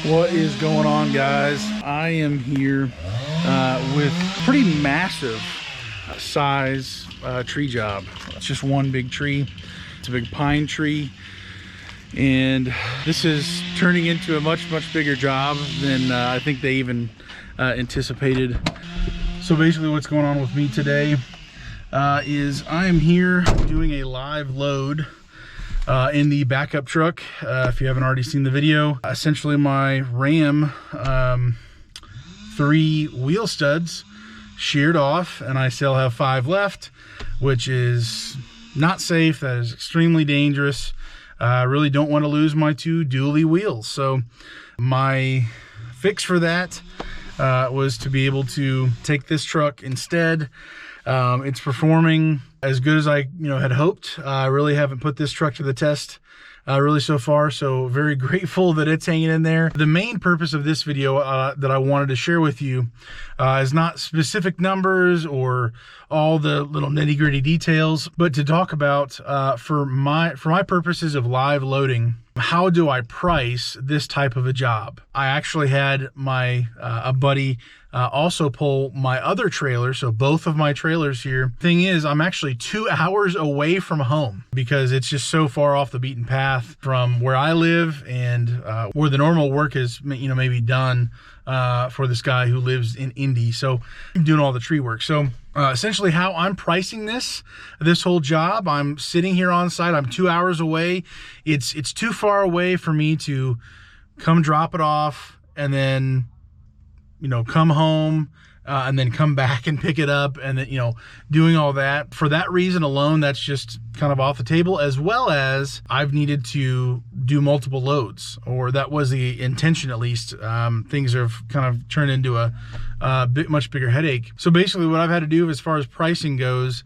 What is going on, guys? I am here with pretty massive size tree job. It's just one big tree. It's a big pine tree, and this is turning into a much bigger job than I think they even anticipated. So basically what's going on with me today is I am here doing a live load in the backup truck. If you haven't already seen the video, essentially my Ram 3 wheel studs sheared off, and I still have 5 left, which is not safe. That is extremely dangerous. I really don't want to lose my 2 dually wheels. So my fix for that was to be able to take this truck instead. It's performing as good as I had hoped. I really haven't put this truck to the test really so far, so very grateful that it's hanging in there. The main purpose of this video that I wanted to share with you is not specific numbers or all the little nitty-gritty details, but to talk about for my purposes of live loading, how do I price this type of a job? I actually had my a buddy also pull my other trailer, so both of my trailers here. Thing is, I'm actually 2 hours away from home because it's just so far off the beaten path from where I live and where the normal work is maybe done for this guy who lives in Indy. So I'm doing all the tree work. So essentially how I'm pricing this whole job, I'm sitting here on site. I'm 2 hours away. It's too far away for me to come drop it off and then come home and then come back and pick it up, and then doing all that. For that reason alone, that's just kind of off the table, as well as I've needed to do multiple loads, or that was the intention at least. Things have kind of turned into a much bigger headache. So basically what I've had to do as far as pricing goes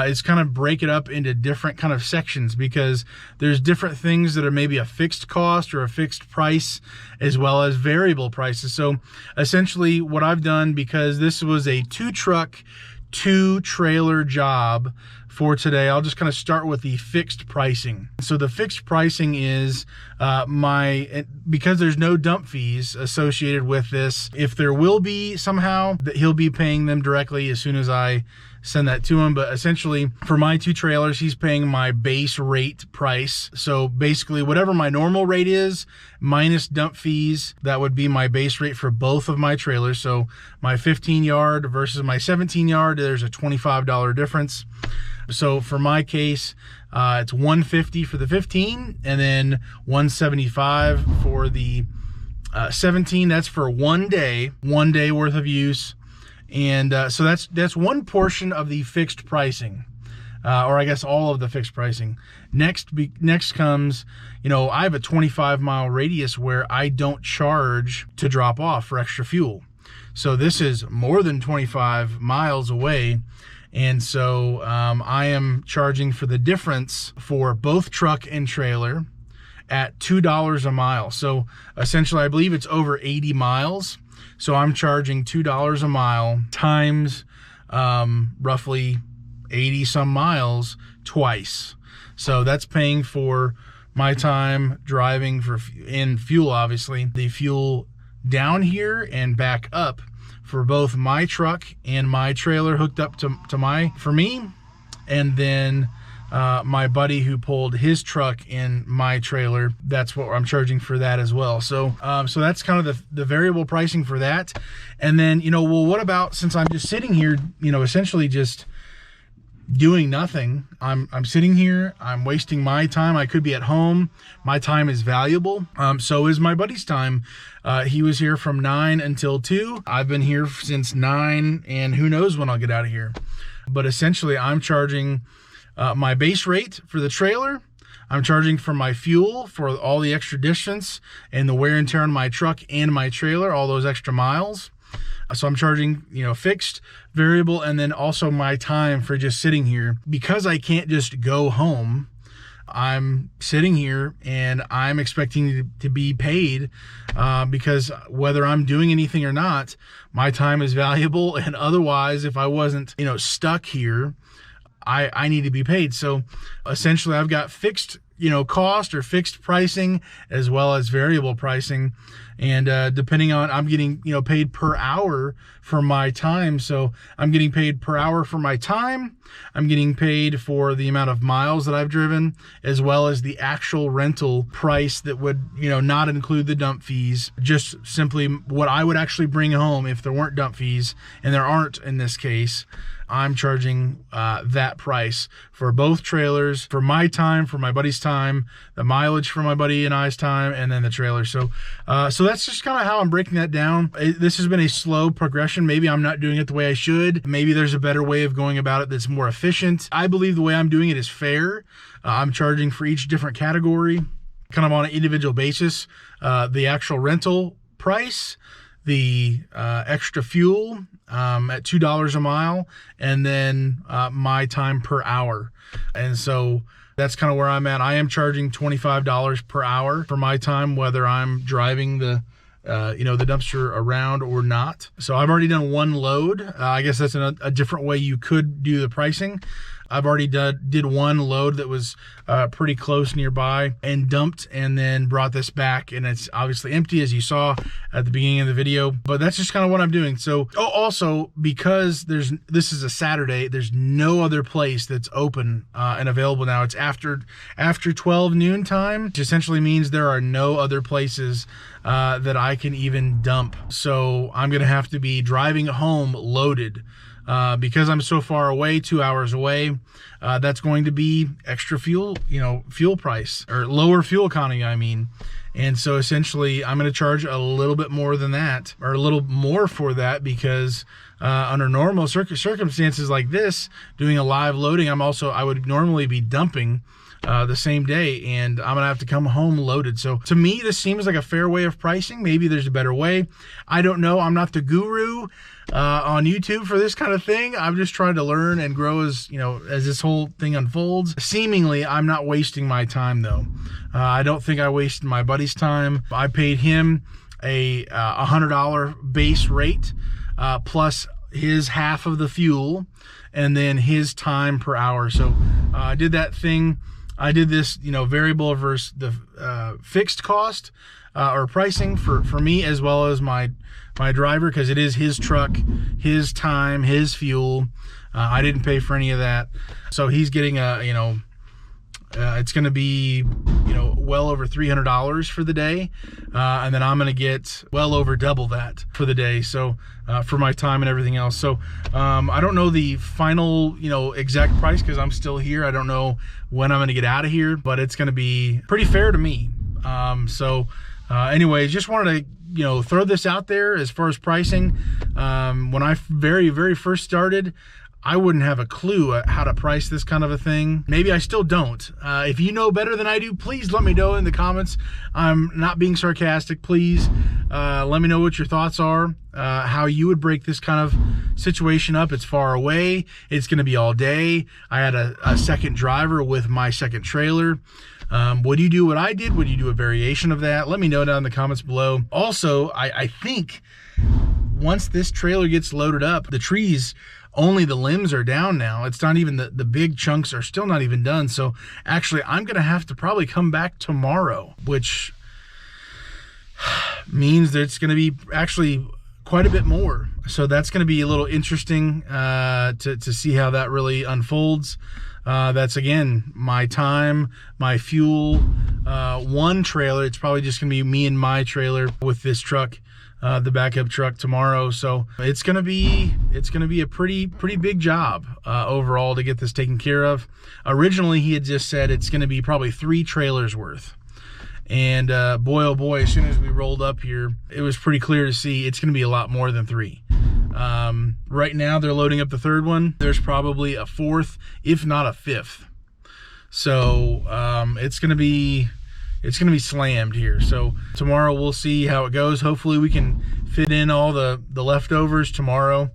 is kind of break it up into different kind of sections, because there's different things that are maybe a fixed cost or a fixed price, as well as variable prices. So essentially what I've done, because this was a 2-truck, 2-trailer job for today, I'll just kind of start with the fixed pricing. So the fixed pricing is because there's no dump fees associated with this. If there will be somehow, that he'll be paying them directly as soon as I send that to him. But essentially for my 2 trailers, he's paying my base rate price. So basically whatever my normal rate is minus dump fees, that would be my base rate for both of my trailers. So my 15 yard versus my 17 yard, there's a $25 difference. So for my case, it's $150 for the 15 and then $175 for the 17. That's for 1 day worth of use. And so that's one portion of the fixed pricing, or I guess all of the fixed pricing. Next comes, I have a 25-mile radius where I don't charge to drop off for extra fuel. So this is more than 25 miles away. And so I am charging for the difference for both truck and trailer at $2 a mile. So essentially, I believe it's over 80 miles. So I'm charging $2 a mile times roughly 80 some miles twice. So that's paying for my time driving in fuel, obviously, the fuel down here and back up for both my truck and my trailer hooked up for me, and then my buddy who pulled his truck in my trailer, that's what I'm charging for that as well. So so that's kind of the variable pricing for that. And then well, what about, since I'm just sitting here essentially just doing nothing, I'm sitting here, I'm wasting my time. I could be at home. My time is valuable. So is my buddy's time. He was here from 9 until 2. I've been here since 9, and who knows when I'll get out of here. But essentially I'm charging my base rate for the trailer. I'm charging for my fuel for all the extra distance and the wear and tear on my truck and my trailer, all those extra miles. So I'm charging, fixed, variable, and then also my time for just sitting here. Because I can't just go home, I'm sitting here and I'm expecting to be paid because whether I'm doing anything or not, my time is valuable. And otherwise, if I wasn't, stuck here, I need to be paid. So essentially I've got fixed, cost or fixed pricing as well as variable pricing. And depending on, I'm getting, paid per hour for my time. So I'm getting paid per hour for my time. I'm getting paid for the amount of miles that I've driven, as well as the actual rental price that would, not include the dump fees, just simply what I would actually bring home if there weren't dump fees, and there aren't in this case. I'm charging that price for both trailers, for my time, for my buddy's time, the mileage for my buddy and I's time, and then the trailer. So that's just kind of how I'm breaking that down. This has been a slow progression. Maybe I'm not doing it the way I should. Maybe there's a better way of going about it that's more efficient. I believe the way I'm doing it is fair. I'm charging for each different category, kind of on an individual basis. The actual rental price, the extra fuel at $2 a mile, and then my time per hour. And so that's kind of where I'm at. I am charging $25 per hour for my time, whether I'm driving the the dumpster around or not. So I've already done one load. I guess that's a different way you could do the pricing. I've already did one load that was pretty close nearby and dumped, and then brought this back, and it's obviously empty, as you saw at the beginning of the video. But that's just kind of what I'm doing. So also, because this is a Saturday, there's no other place that's open and available now. It's after 12 noon time, which essentially means there are no other places that I can even dump. So I'm gonna have to be driving home loaded. Because I'm so far away, 2 hours away, that's going to be extra fuel, fuel price, or lower fuel economy, I mean. And so essentially I'm going to charge a little bit more than that, or a little more for that, because under normal circumstances like this, doing a live loading, I would normally be dumping the same day, and I'm gonna have to come home loaded. So to me, this seems like a fair way of pricing. Maybe there's a better way. I don't know. I'm not the guru on YouTube for this kind of thing. I'm just trying to learn and grow as this whole thing unfolds. Seemingly, I'm not wasting my time though. I don't think I wasted my buddy's time. I paid him a $100 base rate plus his half of the fuel, and then his time per hour. So I did that thing. I did this, variable versus the fixed cost or pricing for me, as well as my driver, because it is his truck, his time, his fuel. I didn't pay for any of that. So he's getting it's going to be, well over $300 for the day. And then I'm going to get well over double that for the day. So for my time and everything else. So I don't know the final, exact price, because I'm still here. I don't know when I'm going to get out of here, but it's going to be pretty fair to me. Anyways, just wanted to, throw this out there as far as pricing. When I very, very first started, I wouldn't have a clue how to price this kind of a thing. Maybe I still don't. If you know better than I do, please let me know in the comments. I'm not being sarcastic. Please let me know what your thoughts are, how you would break this kind of situation up. It's far away. It's going to be all day. I had a second driver with my second trailer. Would you do what I did? Would you do a variation of that? Let me know down in the comments below. Also, I think once this trailer gets loaded up, the trees, only the limbs are down now. It's not even the big chunks are still not even done. So actually, I'm going to have to probably come back tomorrow, which means that it's going to be actually quite a bit more. So that's going to be a little interesting to see how that really unfolds. That's, again, my time, my fuel, one trailer. It's probably just going to be me and my trailer with this truck, the backup truck, tomorrow. So it's going to be a pretty big job overall to get this taken care of. Originally, he had just said it's going to be probably 3 trailers worth. And boy, oh boy, as soon as we rolled up here, it was pretty clear to see it's going to be a lot more than 3. Right now, they're loading up the 3rd one. There's probably a 4th, if not a 5th. So it's going to be slammed here. So tomorrow we'll see how it goes. Hopefully we can fit in all the leftovers tomorrow,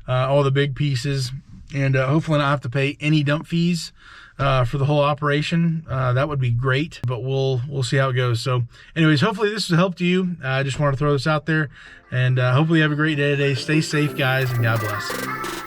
all the big pieces, and hopefully not have to pay any dump fees for the whole operation. That would be great, but we'll see how it goes. So anyways, hopefully this has helped you. I just want to throw this out there, and hopefully you have a great day today. Stay safe, guys, and God bless.